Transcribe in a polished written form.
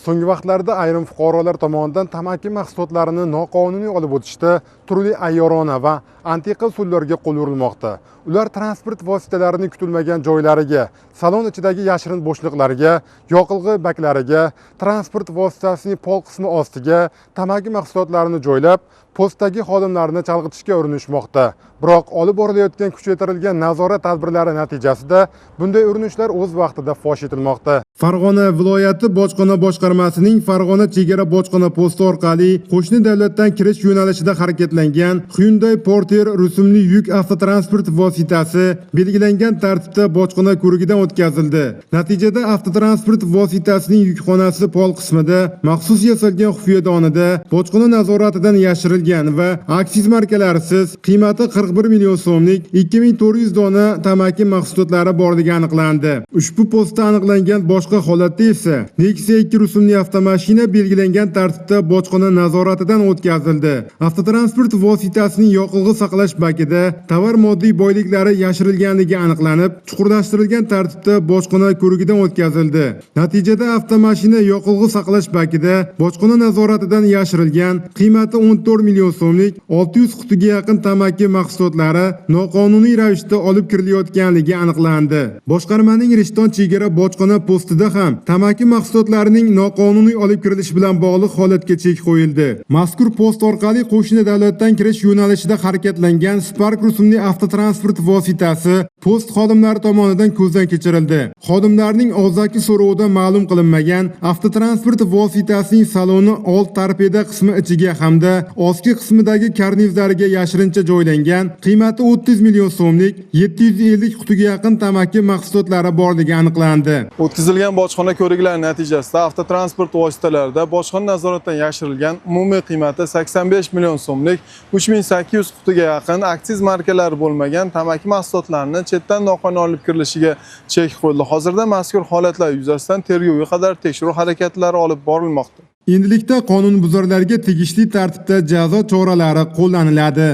So'nggi vaqtlarda ayrim fuqarolar tomonidan tamaki mahsulotlarini noqonuniy olib o'tishda turli ayyorona va antiqa usullarga qo'l urilmoqda. Ular transport vositalarining kutilmagan joylariga, salon ichidagi yashirin bo'shliqlarga, yoqilg'i baklariga, transport vositasining pol qismi ostiga tamaki mahsulotlarini joylab, postdagi xodimlarni chalg'itishga urinishmoqda. Biroq olib borilayotgan kuchaytirilgan nazorat tadbirlari natijasida bunday urinishlar o'z vaqtida fosh etilmoqda. Farg'ona viloyati bojxona boshqarmasining Farg'ona chegara bojxona posti orqali qo'shni davlatdan kirish yo'nalishida harakatlangan Hyundai Porter rusumli yuk avtotransport vositasi belgilangan tartibda bojxona ko'rigidan o'tkazildi. Natijada avtotransport vositasining yukxonasi pol qismida maxsus yasalgan xufiyadonida bojxona nazoratidan yashirilgan va aksiz markalarisiz qiymati 41 million so'mlik 2400 dona tamaki mahsulotlari borligi aniqlandi. Ushbu postda aniqlangan boshqa holatda esa Nexia 2 rusumli avtomashina belgilangan tartibda bojxona nazoratidan o'tkazildi. Avtotransport vositasining yoqilg'i saqlash bakida tovar moddiy boyliklari yashirilganligi aniqlanib, chuqurlashtirilgan tartibda bojxona ko'rigidan o'tkazildi. Natijada avtomashina yoqilg'i saqlash bakida bojxona nazoratidan yashirilgan qiymati 14 million so'mlik 600 qutiga yaqin tamaki mahsulotlari noqonuniy ravishda olib kirilayotganligi aniqlandi. Boshqarmaning Rishton chegara bojxona postida ham tamaki mahsulotlarining noqonuniy olib kirilishi bilan bog'liq holatga chek qo'yildi. Mazkur post orqali qo'shni davlatdan kirish yo'nalishida harakatlangan Spark rusumli avtotransport vositasi post xodimlari tomonidan ko'zdan kechirildi. Xodimlarning og'zaki so'rovida ma'lum qilinmagan avtotransport vositasining saloni old torpeda qismi ichiga hamda ostki qismidagi karnizlariga yashirincha joylangan qiymati 30 million so'mlik 750 qutiga yaqin tamaki mahsulotlari borligi aniqlandi. O'tkazilgan bojxona ko'riklari natijasida avtotransport vositalarida bojxona nazoratidan yashirilgan umumiy qiymati 85 million so'mlik 3800 qutiga yaqin aksiz markalari bo'lmagan tamaki mahsulotlarini chetdan noqonuniy olib kirilishiga chek qo'yildi. Hozirda mazkur holatlar yuzasidan tergovga qadar tekshiruv harakatlari olib borilmoqda. Endilikda qonunbuzarlarga tegishli tartibda jazo choralari qo'llaniladi.